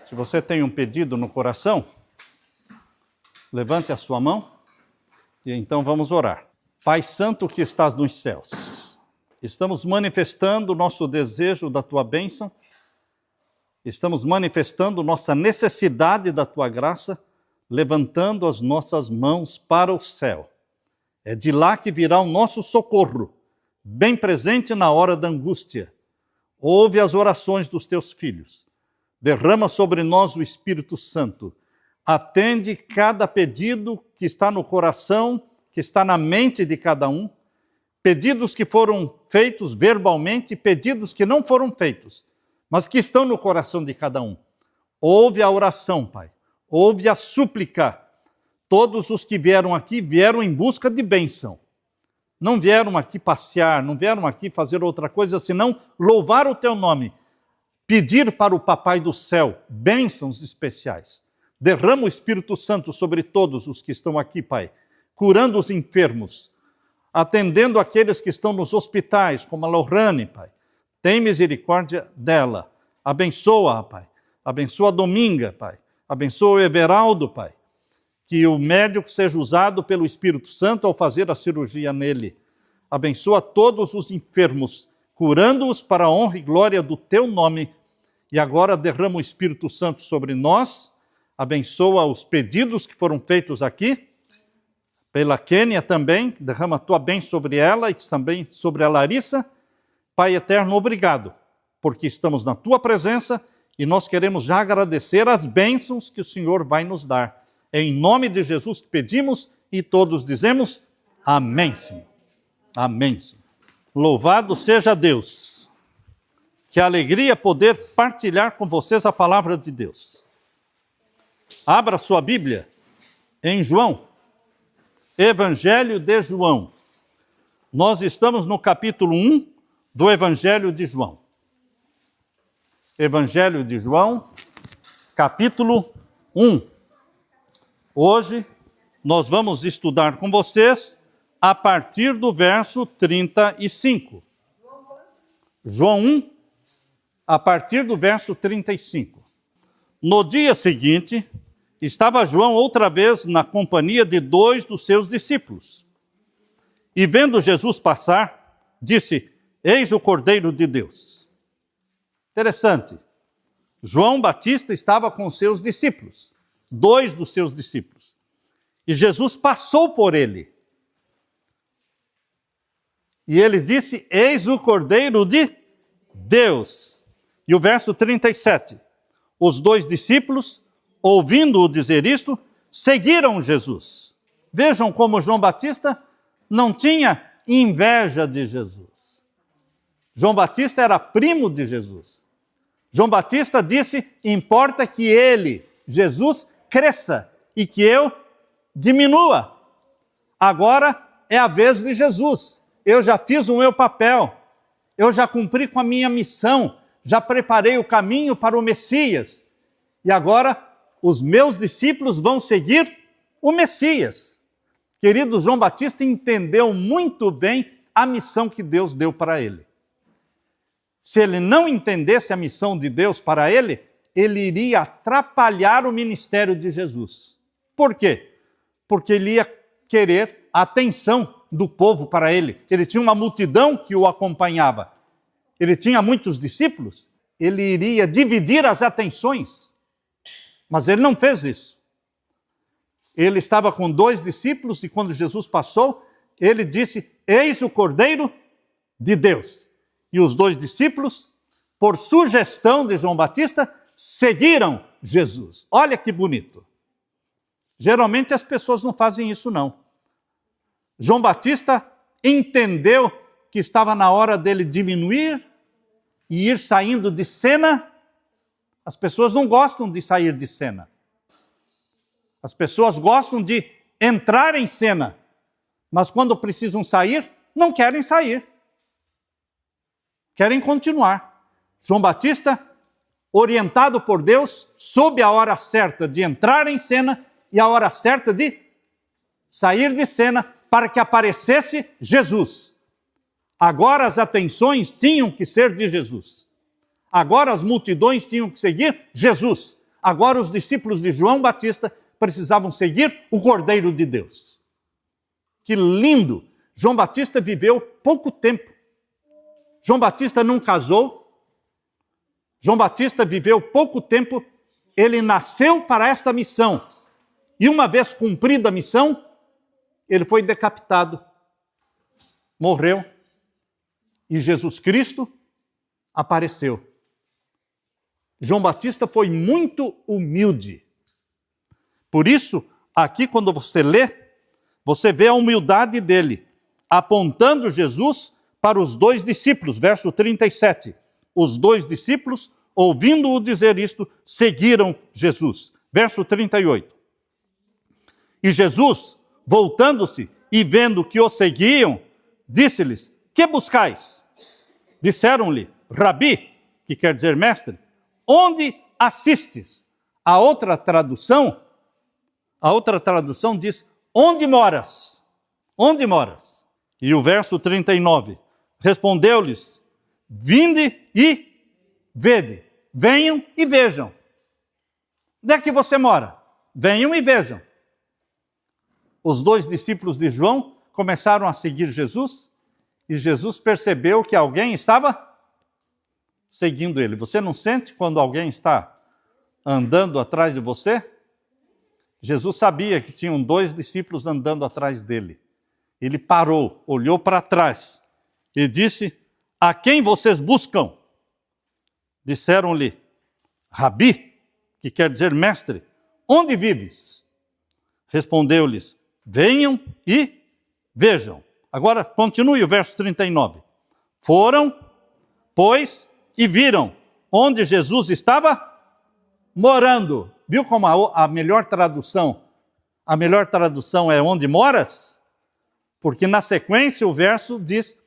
Se você tem um pedido no coração, levante a sua mão e então vamos orar. Pai Santo que estás nos céus, estamos manifestando o nosso desejo da Tua bênção, estamos manifestando nossa necessidade da Tua graça, levantando as nossas mãos para o céu. É de lá que virá o nosso socorro, bem presente na hora da angústia. Ouve as orações dos Teus filhos. Derrama sobre nós o Espírito Santo. Atende cada pedido que está no coração, que está na mente de cada um. Pedidos que foram feitos verbalmente, pedidos que não foram feitos, mas que estão no coração de cada um. Ouve a oração, Pai. Ouve a súplica. Todos os que vieram aqui vieram em busca de bênção. Não vieram aqui passear, não vieram aqui fazer outra coisa senão louvar o Teu nome. Pedir para o Papai do Céu bênçãos especiais. Derrama o Espírito Santo sobre todos os que estão aqui, Pai, curando os enfermos, atendendo aqueles que estão nos hospitais, como a Lohane, Pai. Tem misericórdia dela. Abençoa, Pai. Abençoa a Dominga, Pai. Abençoa o Everaldo, Pai. Que o médico seja usado pelo Espírito Santo ao fazer a cirurgia nele. Abençoa todos os enfermos, curando-os para a honra e glória do Teu nome. E agora derrama o Espírito Santo sobre nós, abençoa os pedidos que foram feitos aqui, pela Kênia também, derrama a Tua bênção sobre ela e também sobre a Larissa. Pai eterno, obrigado, porque estamos na Tua presença e nós queremos já agradecer as bênçãos que o Senhor vai nos dar. É em nome de Jesus que pedimos e todos dizemos amém, Senhor. Amém, Senhor. Louvado seja Deus. Que alegria poder partilhar com vocês a palavra de Deus. Abra sua Bíblia em João, Evangelho de João. Nós estamos no capítulo 1 do Evangelho de João. Evangelho de João, capítulo 1. Hoje nós vamos estudar com vocês a partir do verso 35. João 1, a partir do verso 35. No dia seguinte, estava João outra vez na companhia de 2 dos seus discípulos. E vendo Jesus passar, disse: Eis o Cordeiro de Deus. Interessante. João Batista estava com seus discípulos, 2 dos seus discípulos. E Jesus passou por ele. E ele disse: Eis o Cordeiro de Deus. E o verso 37. Os 2 discípulos, ouvindo-o dizer isto, seguiram Jesus. Vejam como João Batista não tinha inveja de Jesus. João Batista era primo de Jesus. João Batista disse: importa que ele, Jesus, cresça e que eu diminua. Agora é a vez de Jesus. Eu já fiz o meu papel. Eu já cumpri com a minha missão. Já preparei o caminho para o Messias. E agora os meus discípulos vão seguir o Messias. Querido, João Batista entendeu muito bem a missão que Deus deu para ele. Se ele não entendesse a missão de Deus para ele, ele iria atrapalhar o ministério de Jesus. Por quê? Porque ele ia querer a atenção do povo para ele. Ele tinha uma multidão que o acompanhava. Ele tinha muitos discípulos. Ele iria dividir as atenções. Mas ele não fez isso. Ele estava com 2 discípulos e quando Jesus passou, ele disse: Eis o Cordeiro de Deus. E os 2 discípulos, por sugestão de João Batista, seguiram Jesus. Olha que bonito. Geralmente as pessoas não fazem isso, não. João Batista entendeu que estava na hora dele diminuir e ir saindo de cena. As pessoas não gostam de sair de cena. As pessoas gostam de entrar em cena, mas quando precisam sair, não querem sair. Querem continuar. João Batista, orientado por Deus, soube a hora certa de entrar em cena e a hora certa de sair de cena para que aparecesse Jesus. Agora as atenções tinham que ser de Jesus. Agora as multidões tinham que seguir Jesus. Agora os discípulos de João Batista precisavam seguir o Cordeiro de Deus. Que lindo! João Batista viveu pouco tempo. João Batista não casou. João Batista viveu pouco tempo. Ele nasceu para esta missão. E uma vez cumprida a missão, ele foi decapitado. Morreu. E Jesus Cristo apareceu. João Batista foi muito humilde. Por isso, aqui quando você lê, você vê a humildade dele, apontando Jesus para os dois discípulos, verso 37. Os dois discípulos, ouvindo-o dizer isto, seguiram Jesus. Verso 38. E Jesus, voltando-se e vendo que o seguiam, disse-lhes: que buscais? Disseram-lhe: Rabi, que quer dizer mestre, onde assistes? A outra tradução diz: onde moras? Onde moras? E o verso 39, respondeu-lhes: vinde e vede. Venham e vejam. Onde é que você mora? Venham e vejam. Os dois discípulos de João começaram a seguir Jesus e Jesus percebeu que alguém estava seguindo ele. Você não sente quando alguém está andando atrás de você? Jesus sabia que tinham dois discípulos andando atrás dele. Ele parou, olhou para trás e disse: a quem vocês buscam? Disseram-lhe: Rabi, que quer dizer mestre, onde vives? Respondeu-lhes: venham e vejam. Agora, continue o verso 39. Foram, pois, e viram onde Jesus estava morando. Viu como a melhor tradução? A melhor tradução é onde moras? Porque na sequência o verso diz: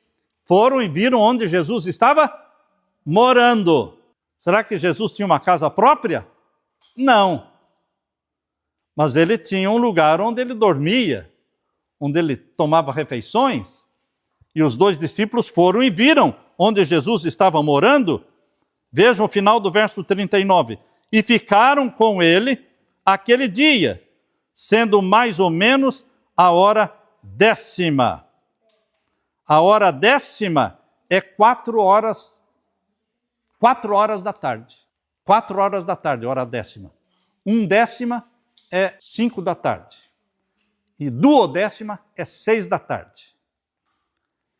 foram e viram onde Jesus estava morando. Será que Jesus tinha uma casa própria? Não. Mas ele tinha um lugar onde ele dormia, onde ele tomava refeições. E os dois discípulos foram e viram onde Jesus estava morando. Vejam o final do verso 39. E ficaram com ele aquele dia, sendo mais ou menos a hora 10ª. A hora 10ª é 4 horas da tarde. 4 horas da tarde, hora 10ª. 1/10 é 5 da tarde. E 2/10 é 6 da tarde.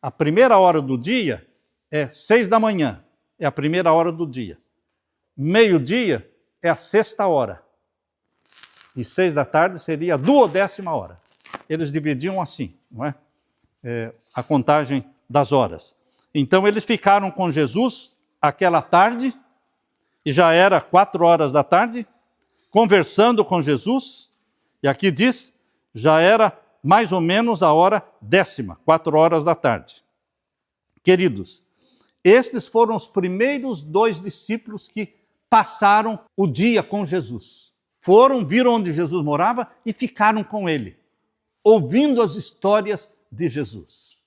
A primeira hora do dia é 6 da manhã. É a primeira hora do dia. Meio-dia é a 6ª hora. E 6 da tarde seria a 2/10 hora. Eles dividiam assim, não é? A contagem das horas. Então eles ficaram com Jesus aquela tarde, e já era 4 horas da tarde, conversando com Jesus, e aqui diz, já era mais ou menos a hora 10ª, 4 horas da tarde. Queridos, estes foram os primeiros 2 discípulos que passaram o dia com Jesus. Foram, viram onde Jesus morava e ficaram com ele, ouvindo as histórias de Jesus.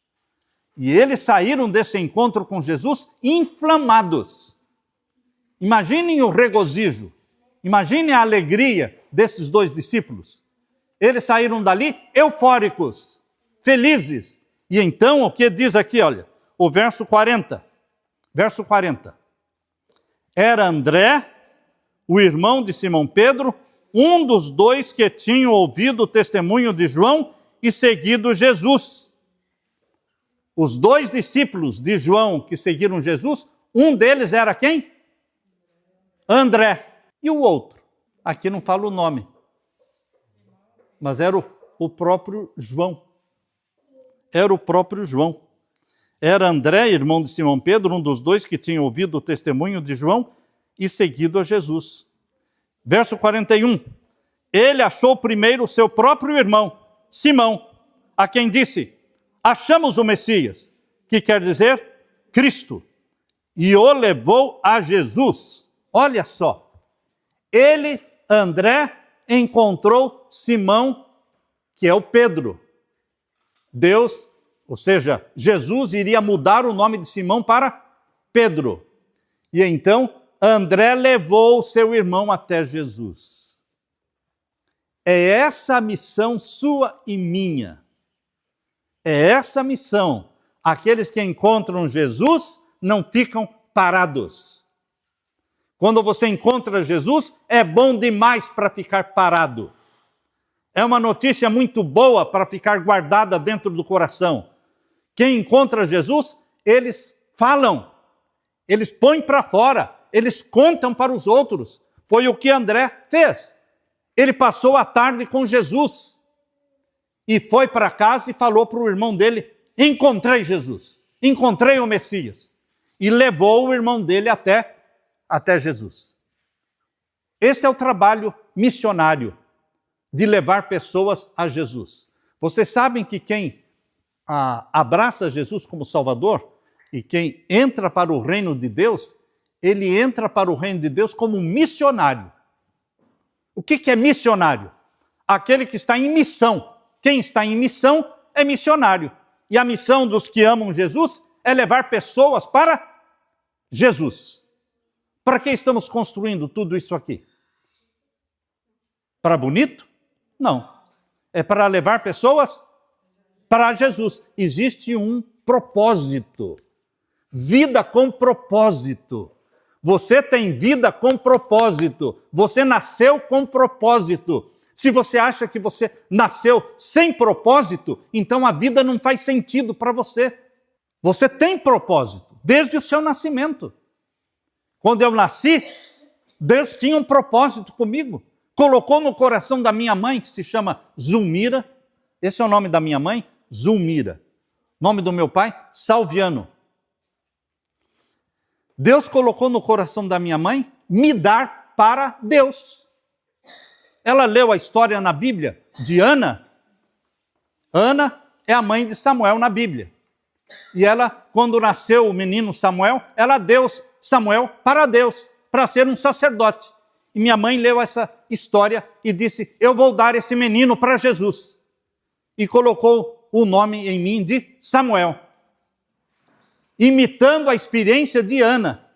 E eles saíram desse encontro com Jesus inflamados. Imaginem o regozijo, imaginem a alegria desses 2 discípulos. Eles saíram dali eufóricos, felizes. E então, o que diz aqui, olha, o verso 40. Verso 40. Era André, o irmão de Simão Pedro, um dos 2 que tinham ouvido o testemunho de João e seguido Jesus. Os 2 discípulos de João que seguiram Jesus, um deles era quem? André. E o outro? Aqui não fala o nome. Mas era o próprio João. Era o próprio João. Era André, irmão de Simão Pedro, um dos 2 que tinha ouvido o testemunho de João e seguido a Jesus. Verso 41. Ele achou primeiro o seu próprio irmão, Simão, a quem disse: achamos o Messias, que quer dizer Cristo, e o levou a Jesus. Olha só, ele, André, encontrou Simão, que é o Pedro. Deus, ou seja, Jesus iria mudar o nome de Simão para Pedro. E então, André levou seu irmão até Jesus. É essa a missão sua e minha. É essa a missão. Aqueles que encontram Jesus não ficam parados. Quando você encontra Jesus, é bom demais para ficar parado. É uma notícia muito boa para ficar guardada dentro do coração. Quem encontra Jesus, eles falam, eles põem para fora, eles contam para os outros. Foi o que André fez. Ele passou a tarde com Jesus e foi para casa e falou para o irmão dele: encontrei Jesus, encontrei o Messias. E levou o irmão dele até Jesus. Esse é o trabalho missionário, de levar pessoas a Jesus. Vocês sabem que quem abraça Jesus como Salvador e quem entra para o reino de Deus, ele entra para o reino de Deus como um missionário. O que é missionário? Aquele que está em missão. Quem está em missão é missionário. E a missão dos que amam Jesus é levar pessoas para Jesus. Para que estamos construindo tudo isso aqui? Para bonito? Não. É para levar pessoas para Jesus. Existe um propósito. Vida com propósito. Você tem vida com propósito. Você nasceu com propósito. Se você acha que você nasceu sem propósito, então a vida não faz sentido para você. Você tem propósito, desde o seu nascimento. Quando eu nasci, Deus tinha um propósito comigo. Colocou no coração da minha mãe, que se chama Zulmira. Esse é o nome da minha mãe, Zulmira. Nome do meu pai, Salviano. Deus colocou no coração da minha mãe me dar para Deus. Ela leu a história na Bíblia de Ana. Ana é a mãe de Samuel na Bíblia. E ela, quando nasceu o menino Samuel, ela deu Samuel para Deus, para ser um sacerdote. E minha mãe leu essa história e disse: eu vou dar esse menino para Jesus. E colocou o nome em mim de Samuel, imitando a experiência de Ana.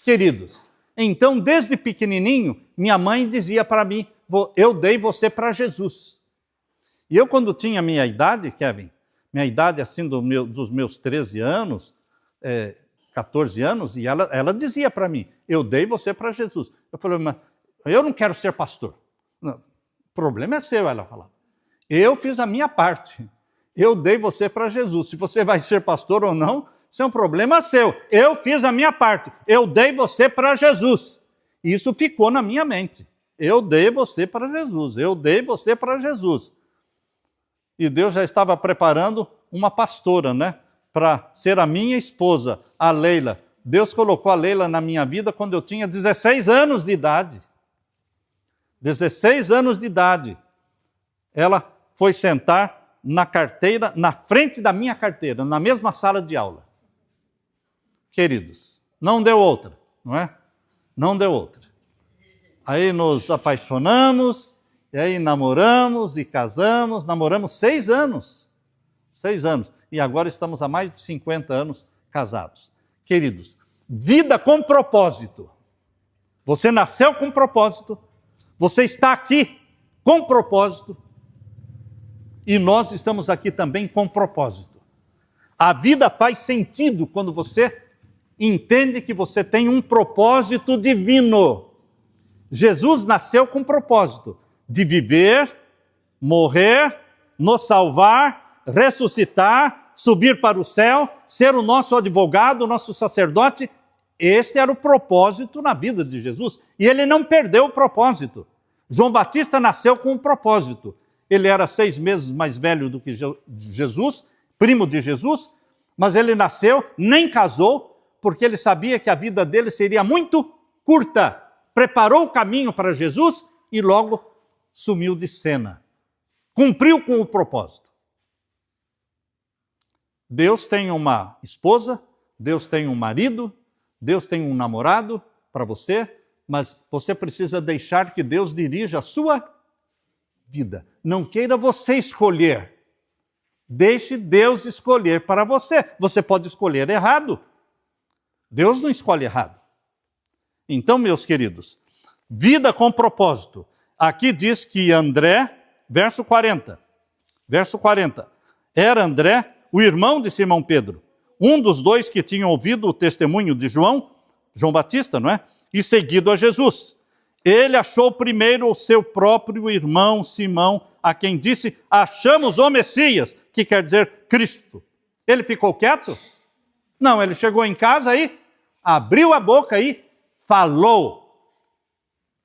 Queridos, então desde pequenininho, minha mãe dizia para mim: eu dei você para Jesus. E eu, quando tinha minha idade, Kevin, minha idade assim dos meus 13 anos, 14 anos, e ela dizia para mim: eu dei você para Jesus. Eu falei: mas eu não quero ser pastor. Não, o problema é seu, ela falava. Eu fiz a minha parte. Eu dei você para Jesus. Se você vai ser pastor ou não, isso é um problema seu. Eu fiz a minha parte. Eu dei você para Jesus. Isso ficou na minha mente. Eu dei você para Jesus. Eu dei você para Jesus. E Deus já estava preparando uma pastora, né? Para ser a minha esposa, a Leila. Deus colocou a Leila na minha vida quando eu tinha 16 anos de idade. 16 anos de idade. Ela foi sentar na carteira, na frente da minha carteira, na mesma sala de aula. Queridos, não deu outra, não é? Não deu outra. Aí nos apaixonamos, e aí namoramos e casamos, namoramos 6 anos. 6 anos. E agora estamos há mais de 50 anos casados. Queridos, vida com propósito. Você nasceu com propósito, você está aqui com propósito, e nós estamos aqui também com propósito. A vida faz sentido quando você entende que você tem um propósito divino. Jesus nasceu com propósito de viver, morrer, nos salvar, ressuscitar, subir para o céu, ser o nosso advogado, o nosso sacerdote. Este era o propósito na vida de Jesus. E ele não perdeu o propósito. João Batista nasceu com um propósito. Ele era 6 meses mais velho do que Jesus, primo de Jesus, mas ele nasceu, nem casou, porque ele sabia que a vida dele seria muito curta. Preparou o caminho para Jesus e logo sumiu de cena. Cumpriu com o propósito. Deus tem uma esposa, Deus tem um marido, Deus tem um namorado para você, mas você precisa deixar que Deus dirija a sua vida. Não queira você escolher. Deixe Deus escolher para você. Você pode escolher errado. Deus não escolhe errado. Então, meus queridos, vida com propósito. Aqui diz que André, verso 40, era André, o irmão de Simão Pedro, um dos dois que tinham ouvido o testemunho de João Batista, não é? E seguido a Jesus. Ele achou primeiro o seu próprio irmão Simão, a quem disse, achamos o Messias, que quer dizer Cristo. Ele ficou quieto? Não, ele chegou em casa aí, abriu a boca e falou.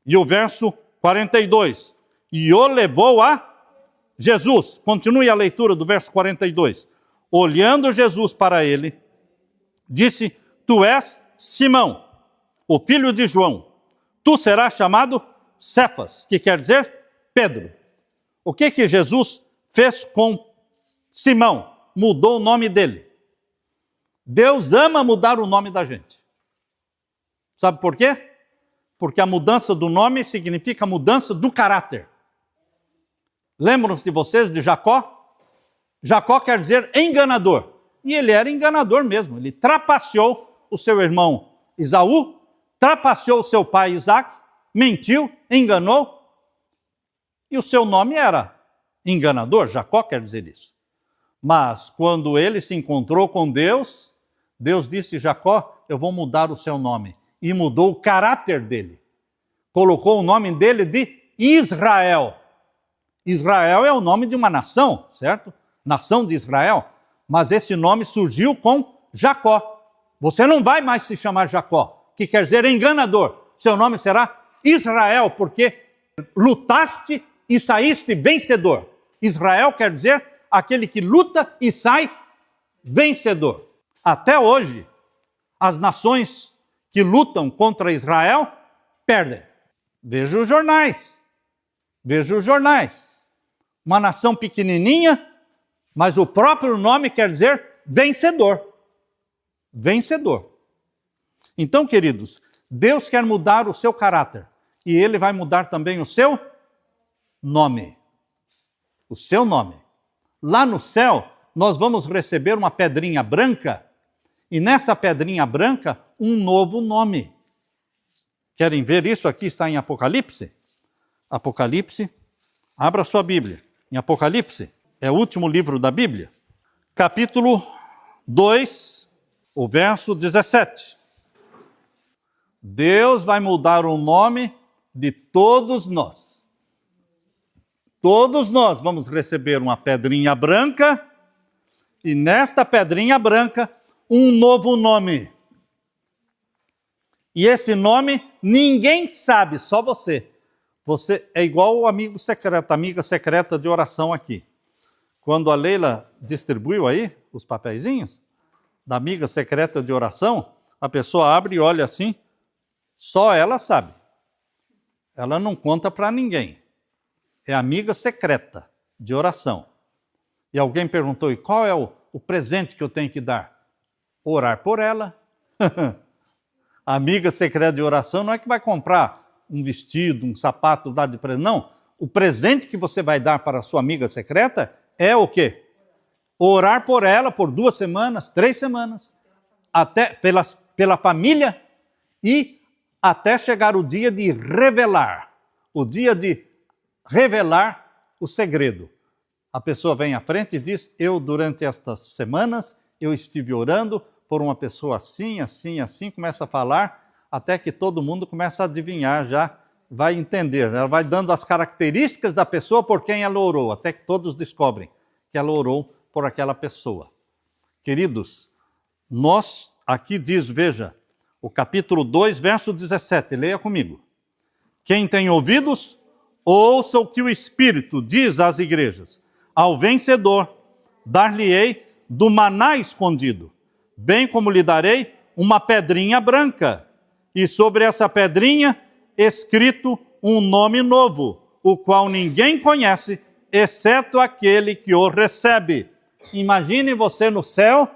E o verso 42, e o levou a Jesus. Continue a leitura do verso 42. Olhando Jesus para ele, disse, tu és Simão, o filho de João. Tu serás chamado Cefas, que quer dizer Pedro. O que Jesus fez com Simão? Mudou o nome dele. Deus ama mudar o nome da gente. Sabe por quê? Porque a mudança do nome significa mudança do caráter. Lembram-se de vocês de Jacó? Jacó quer dizer enganador. E ele era enganador mesmo. Ele trapaceou o seu irmão Esaú, trapaceou o seu pai Isaac, mentiu, enganou. E o seu nome era enganador. Jacó quer dizer isso. Mas quando ele se encontrou com Deus, Deus disse, Jacó, eu vou mudar o seu nome. E mudou o caráter dele. Colocou o nome dele de Israel. Israel é o nome de uma nação, certo? Nação de Israel. Mas esse nome surgiu com Jacó. Você não vai mais se chamar Jacó, que quer dizer enganador. Seu nome será Israel, porque lutaste e saíste vencedor. Israel quer dizer aquele que luta e sai vencedor. Até hoje, as nações que lutam contra Israel perdem. Veja os jornais. Uma nação pequenininha, mas o próprio nome quer dizer vencedor. Vencedor. Então, queridos, Deus quer mudar o seu caráter. E Ele vai mudar também o seu nome. O seu nome. Lá no céu, nós vamos receber uma pedrinha branca. E nessa pedrinha branca, um novo nome. Querem ver isso? Aqui está em Apocalipse. Apocalipse. Abra sua Bíblia. Em Apocalipse. É o último livro da Bíblia. Capítulo 2, o verso 17. Deus vai mudar o nome de todos nós. Todos nós vamos receber uma pedrinha branca e nesta pedrinha branca um novo nome. E esse nome ninguém sabe, só você. Você é igual o amigo secreto, amiga secreta de oração aqui. Quando a Leila distribuiu aí os papeizinhos da amiga secreta de oração, a pessoa abre e olha assim, só ela sabe. Ela não conta para ninguém. É amiga secreta de oração. E alguém perguntou, e qual é o presente que eu tenho que dar? Orar por ela. Amiga secreta de oração não é que vai comprar um vestido, um sapato, dar de presente. Não, o presente que você vai dar para a sua amiga secreta é o quê? Orar por ela por 2 semanas, 3 semanas, até pela família e até chegar o dia de revelar. O dia de revelar o segredo. A pessoa vem à frente e diz, eu durante estas semanas, eu estive orando por uma pessoa assim, assim, assim, começa a falar, até que todo mundo começa a adivinhar, já vai entender. Ela vai dando as características da pessoa por quem ela orou, até que todos descobrem que ela orou por aquela pessoa. Queridos, nós, aqui diz, veja, o capítulo 2, verso 17, leia comigo. Quem tem ouvidos, ouça o que o Espírito diz às igrejas. Ao vencedor, dar-lhe-ei do maná escondido, bem como lhe darei uma pedrinha branca, e sobre essa pedrinha escrito um nome novo, o qual ninguém conhece, exceto aquele que o recebe. Imagine você no céu,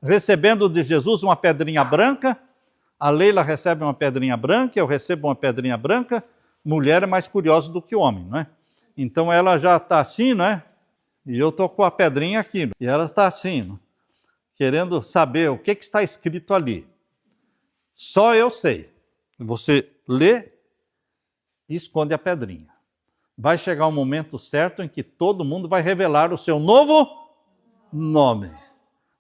recebendo de Jesus uma pedrinha branca. A Leila recebe uma pedrinha branca, eu recebo uma pedrinha branca. Mulher é mais curiosa do que o homem, não é? Então ela já está assim, não é? E eu estou com a pedrinha aqui. E ela está assim, não? Querendo saber o que está escrito ali. Só eu sei. Você lê e esconde a pedrinha. Vai chegar um momento certo em que todo mundo vai revelar o seu novo nome,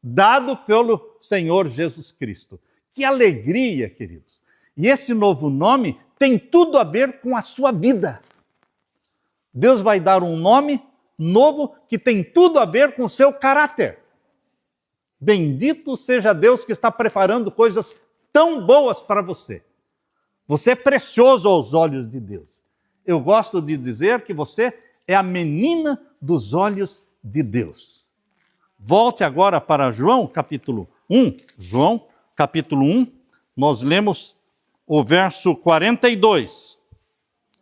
dado pelo Senhor Jesus Cristo. Que alegria, queridos! E esse novo nome tem tudo a ver com a sua vida. Deus vai dar um nome novo que tem tudo a ver com o seu caráter. Bendito seja Deus que está preparando coisas tão boas para você. Você é precioso aos olhos de Deus. Eu gosto de dizer que você é a menina dos olhos de Deus. Volte agora para João, capítulo 1. João, capítulo 1, nós lemos o verso 42.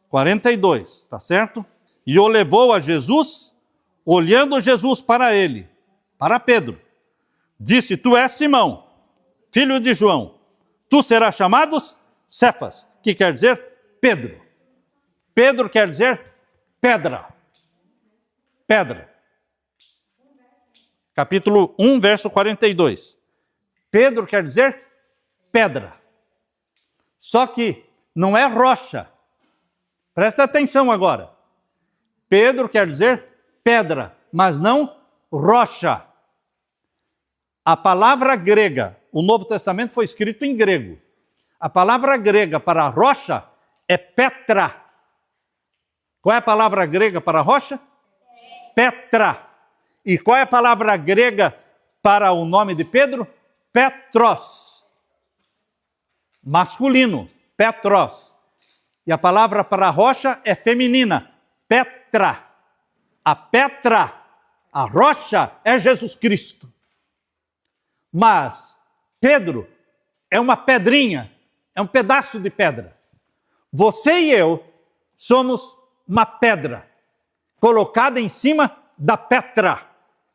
42, tá certo? E o levou a Jesus, olhando Jesus para ele, para Pedro. Disse, tu és Simão, filho de João. Tu serás chamado Cefas, que quer dizer Pedro. Pedro quer dizer pedra. Pedra. Capítulo 1, verso 42. Pedro quer dizer pedra. Só que não é rocha. Presta atenção agora. Pedro quer dizer pedra, mas não rocha. A palavra grega, o Novo Testamento foi escrito em grego. A palavra grega para rocha é petra. Qual é a palavra grega para rocha? Petra. E qual é a palavra grega para o nome de Pedro? Petros. Masculino, Petros. E a palavra para rocha é feminina, Petra. A Petra, a rocha, é Jesus Cristo. Mas Pedro é uma pedrinha, é um pedaço de pedra. Você e eu somos uma pedra colocada em cima da Petra,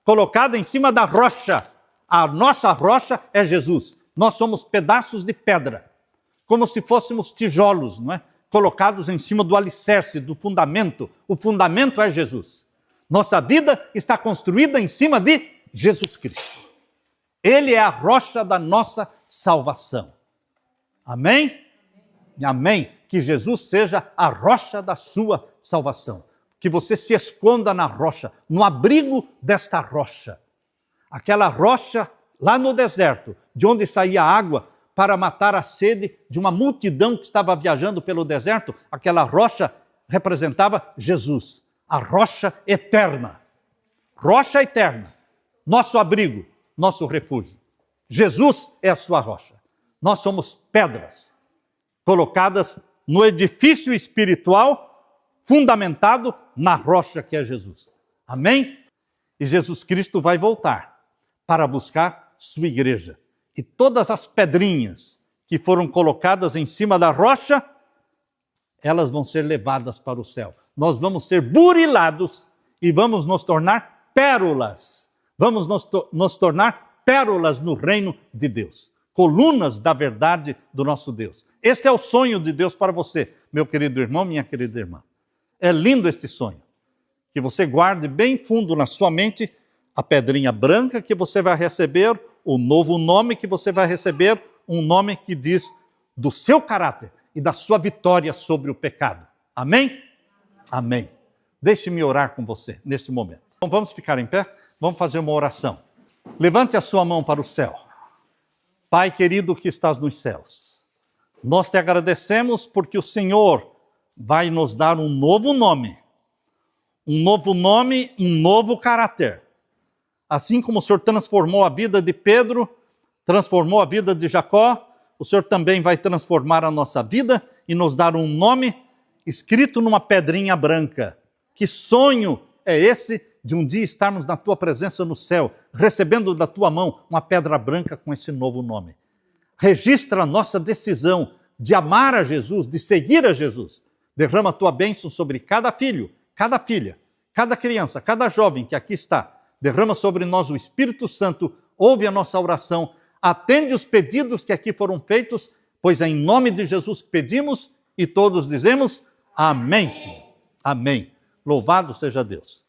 colocada em cima da rocha. A nossa rocha é Jesus. Nós somos pedaços de pedra, como se fôssemos tijolos, não é? Colocados em cima do alicerce, do fundamento. O fundamento é Jesus. Nossa vida está construída em cima de Jesus Cristo. Ele é a rocha da nossa salvação. Amém? Amém. Que Jesus seja a rocha da sua salvação. Que você se esconda na rocha, no abrigo desta rocha. Aquela rocha lá no deserto, de onde saía água para matar a sede de uma multidão que estava viajando pelo deserto. Aquela rocha representava Jesus, a rocha eterna. Rocha eterna, nosso abrigo, nosso refúgio. Jesus é a sua rocha. Nós somos pedras colocadas no edifício espiritual fundamentado na rocha que é Jesus. Amém? E Jesus Cristo vai voltar para buscar sua igreja. E todas as pedrinhas que foram colocadas em cima da rocha, elas vão ser levadas para o céu. Nós vamos ser burilados e vamos nos tornar pérolas. Vamos nos tornar pérolas no reino de Deus. Colunas da verdade do nosso Deus. Este é o sonho de Deus para você, meu querido irmão, minha querida irmã. É lindo este sonho. Que você guarde bem fundo na sua mente a pedrinha branca que você vai receber, o novo nome que você vai receber, um nome que diz do seu caráter e da sua vitória sobre o pecado. Amém? Amém. Deixe-me orar com você neste momento. Então vamos ficar em pé, vamos fazer uma oração. Levante a sua mão para o céu. Pai querido que estás nos céus, nós te agradecemos porque o Senhor vai nos dar um novo nome, um novo caráter. Assim como o Senhor transformou a vida de Pedro, transformou a vida de Jacó, o Senhor também vai transformar a nossa vida e nos dar um nome escrito numa pedrinha branca. Que sonho é esse de um dia estarmos na tua presença no céu, recebendo da tua mão uma pedra branca com esse novo nome. Registra a nossa decisão de amar a Jesus, de seguir a Jesus. Derrama a tua bênção sobre cada filho, cada filha, cada criança, cada jovem que aqui está. Derrama sobre nós o Espírito Santo, ouve a nossa oração, atende os pedidos que aqui foram feitos, pois é em nome de Jesus que pedimos e todos dizemos amém, Senhor. Amém. Louvado seja Deus.